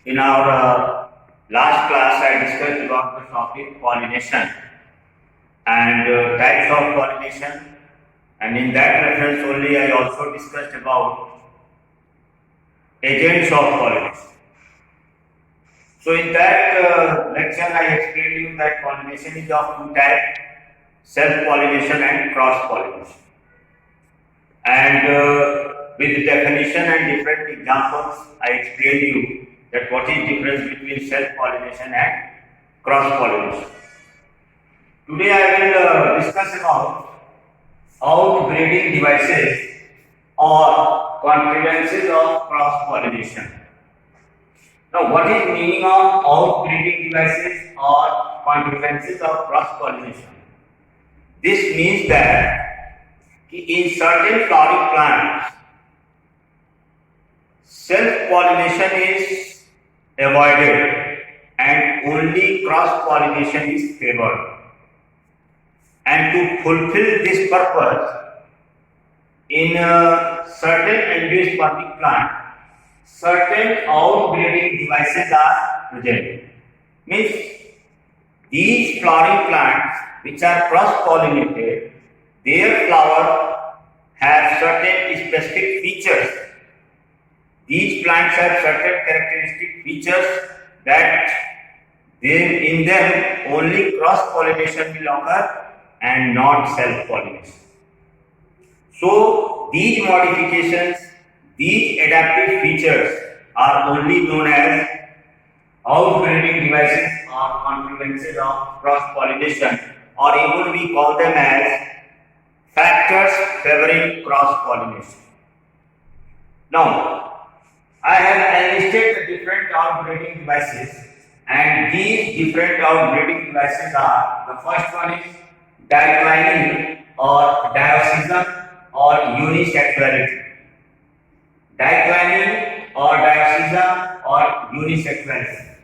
In our last class, I discussed about the topic pollination and types of pollination, and in that reference only I also discussed about agents of pollination. So in that lecture, I explained you that pollination is of two types: self-pollination and cross-pollination. And with the definition and different examples, I explained you that what is the difference between self-pollination and cross-pollination. Today I will discuss about outbreeding devices or contrivances of cross-pollination. Now, what is the meaning of outbreeding devices or contrivances of cross-pollination? This means that in certain flowering plants, self-pollination is avoided and only cross-pollination is favored. And to fulfill this purpose, in certain endospermic plant, certain outbreeding devices are present. Means these flowering plants which are cross-pollinated, their flower have certain specific features. These plants have certain characteristic features that in them only cross-pollination will occur and not self-pollination. So these modifications, these adaptive features are only known as outbreeding devices or contrivances of cross-pollination, or even we call them as factors favoring cross-pollination. Now, I have enlisted the different outbreeding devices, and these different outbreeding devices are: the first one is declining or diocesan or unisexuality. Declining or diocesan or unisexuality.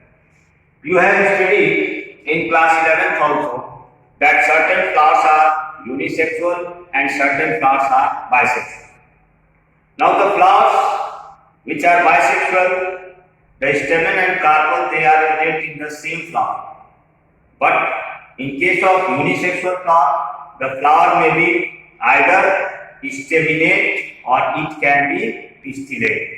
You have studied in class 11th also that certain flowers are unisexual and certain flowers are bisexual. Now the flowers which are bisexual, the stamen and carpel, they are present in the same flower. But in case of unisexual flower, the flower may be either staminate or it can be pistillate.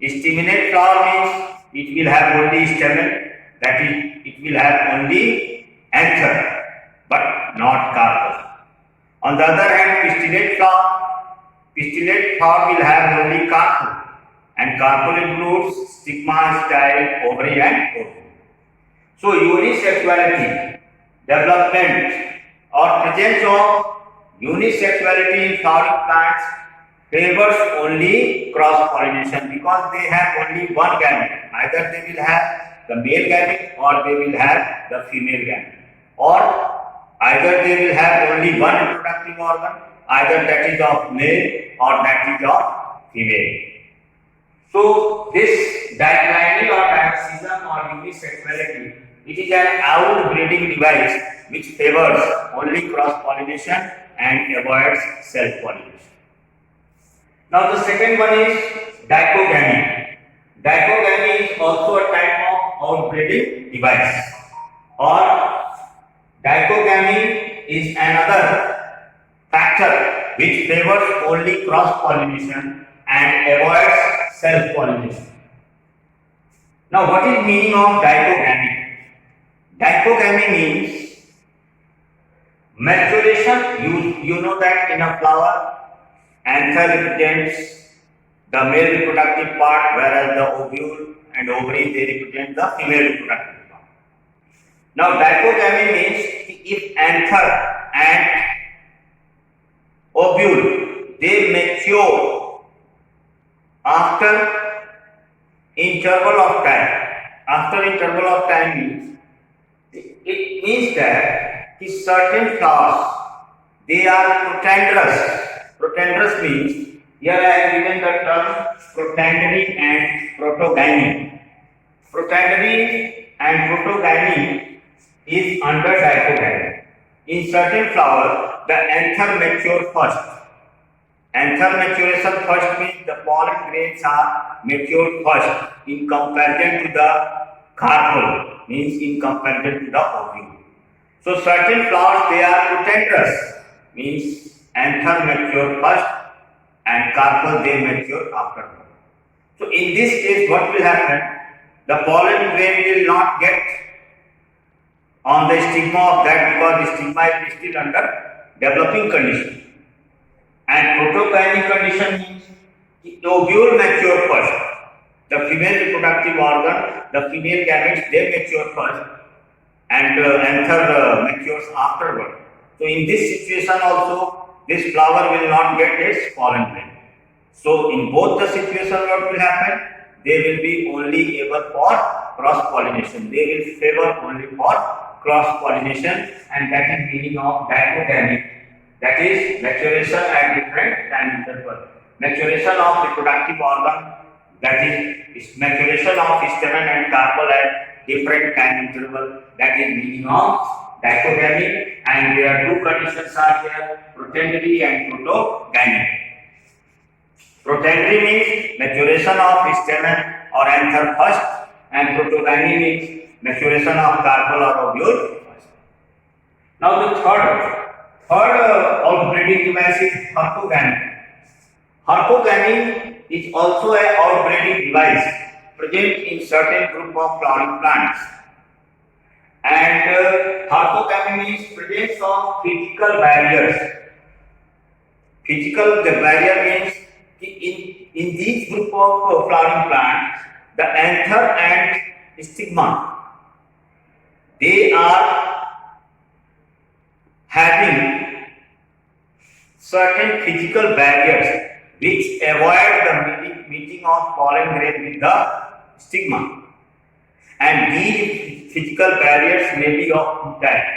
Staminate flower means it will have only stamen, that is, it will have only anther, but not carpel. On the other hand, pistillate flower will have only carpel, and carpel includes stigma, style, ovary and ovum. So unisexuality, development or presence of unisexuality in flowering plants favors only cross-pollination, because they have only one gamete. Either they will have the male gamete or they will have the female gamete, or either they will have only one reproductive organ, either that is of male or that is of female. So this declining or diocesan or unisexuality, it is an outbreeding device which favors only cross-pollination and avoids self-pollination. Now the second one is dichogamy. Dichogamy is also a type of outbreeding device, or dichogamy is another factor which favors only cross-pollination and avoids self-pollination. Now what is meaning of dichogamy? Dichogamy means maturation. You know that in a flower, anther represents the male reproductive part, whereas the ovule and ovary, they represent the female reproductive part. Now dichogamy means if anther and ovule, they mature after interval of time. After interval of time means, it means that the certain flowers, they are protandrous. Protandrous means, here I have given the term protandry and protogamy. Protandry and protogamy is under dichogamy. In certain flowers, the anther mature first, Anther maturation first means the pollen grains are matured first in comparison to the carpel, means in comparison to the ovule. So certain flowers they are protandrous, means anther mature first and carpel they mature afterward. So in this case what will happen? The pollen grain will not get on the stigma of that because the stigma is still under developing condition. And protogynic condition means the ovule mature first. The female reproductive organ, the female gametes, they mature first and anther matures afterward. So in this situation also, this flower will not get its pollen grain. So in both the situations what will happen? They will be only able for cross-pollination. They will favor only for cross-pollination, and that is meaning of dichogamy. That is maturation at different time intervals. Maturation of reproductive organ, that is maturation of stamen and carpel at different time interval. That is meaning of dichogamy, and there are two conditions are there: protandry and protogyny. Protandry means maturation of stamen or anther first, and protogyny means maturation of carpel or ovule first. Now the third outbreeding device is hercogamy. Hercogamy is also an outbreeding device present in certain group of flowering plants. And hercogamy means presence of physical barriers. Physical barrier means in these group of flowering plants, the anther and stigma, they are having certain physical barriers which avoid the meeting of pollen grain with the stigma. And these physical barriers may be of two types.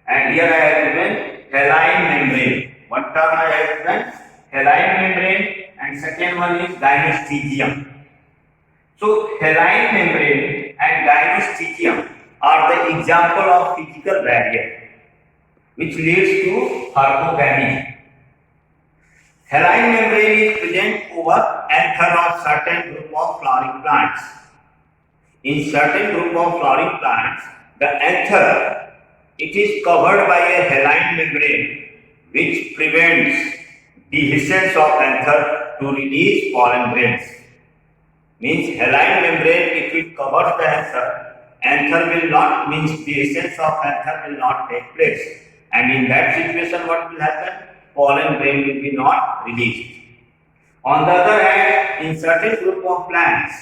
And here I have given haline membrane. One term I have given haline membrane, and second one is gynostigium. So haline membrane and gynostigium are the example of physical barrier which leads to hercogamy. Haline membrane is present over anther of certain group of flowering plants. In certain group of flowering plants, the anther, it is covered by a haline membrane which prevents dehiscence of anther to release pollen grains. Means haline membrane, if it covers the anther will not, means dehiscence of anther will not take place. And in that situation what will happen? Pollen grain will be not released. On the other hand, in certain group of plants,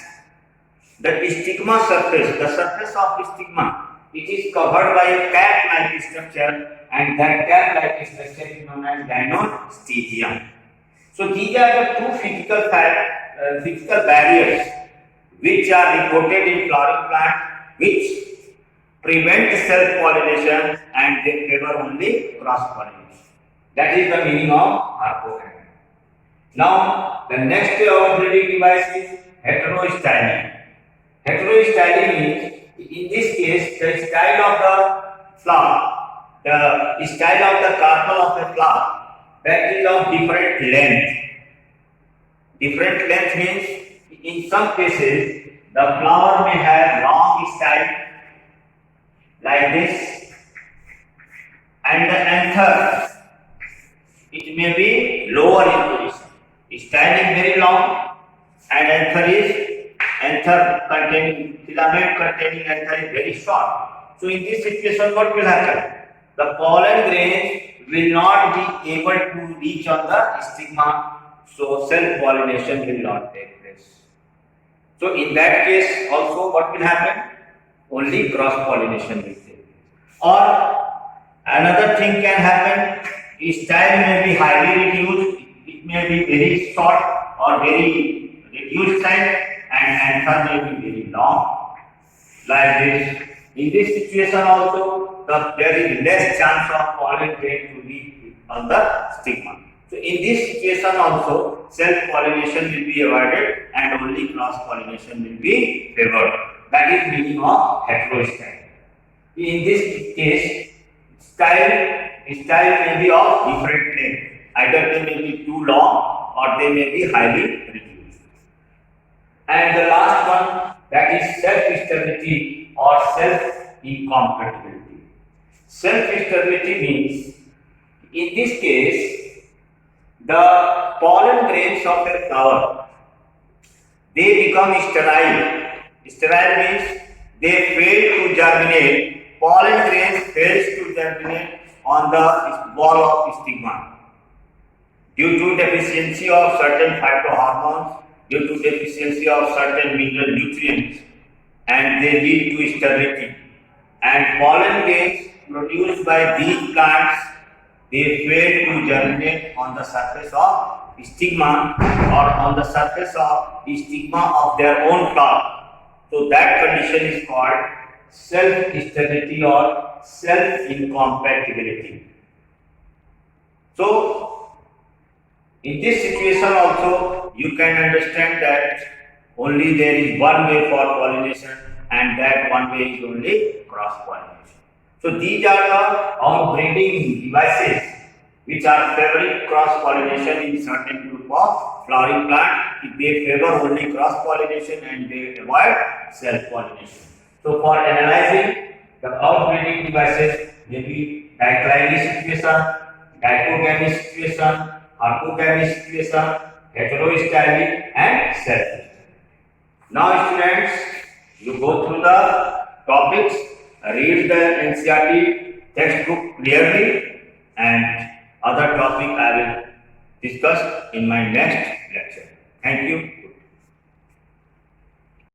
the stigma surface, the surface of stigma, it is covered by a cap-like structure, and that cap-like structure is known as gynostigium. So these are the two physical barriers which are reported in flowering plant, which prevent self-pollination and they favor only cross-pollination. That is the meaning of hercogamy. Now, the next outbreeding device is heterostyling. Heterostyling means, in this case, the style of the flower, the style of the carpel of the flower, that is of different length. Different length means, in some cases, the flower may have long style like this, and the anther, it may be lower in position. Style is very long, and anther containing, filament containing anther is very short. So in this situation, what will happen? The pollen grains will not be able to reach on the stigma, so self-pollination will not take place. So in that case also what will happen? Only cross-pollination will take place. Or another thing can happen, style may be highly reduced, it may be very short or very reduced size, and anther may be very long, like this. In this situation also, there is less chance of pollen grain to be on the stigma. So in this situation also, self-pollination will be avoided and only cross-pollination will be favored. That is meaning of heterostyle. In this case, style may be of different length. Either they may be too long or they may be highly reduced. And the last one, that is self-sterility or self-incompatibility. Self-sterility means, in this case, the pollen grains of a flower, they become sterile. Sterile means they fail to germinate. Pollen grains fails to germinate on the wall of stigma due to deficiency of certain phytohormones, due to deficiency of certain mineral nutrients, and they lead to sterility. And pollen grains produced by these plants, they fail to germinate on the surface of stigma or on the surface of the stigma of their own flower. So that condition is called self-sterility or self-incompatibility. So in this situation also, you can understand that only there is one way for pollination, and that one way is only cross-pollination. So these are the outbreeding devices which are favoring cross-pollination in certain group of flowering plant. They favor only cross-pollination and they avoid self-pollination. So for analyzing the outbreeding devices, maybe diclinary situation, dicogamy situation, orthogamy situation, heterostylic and self. Now students, you go through the topics, read the NCERT textbook clearly, and other topic I will discuss in my next lecture. Thank you.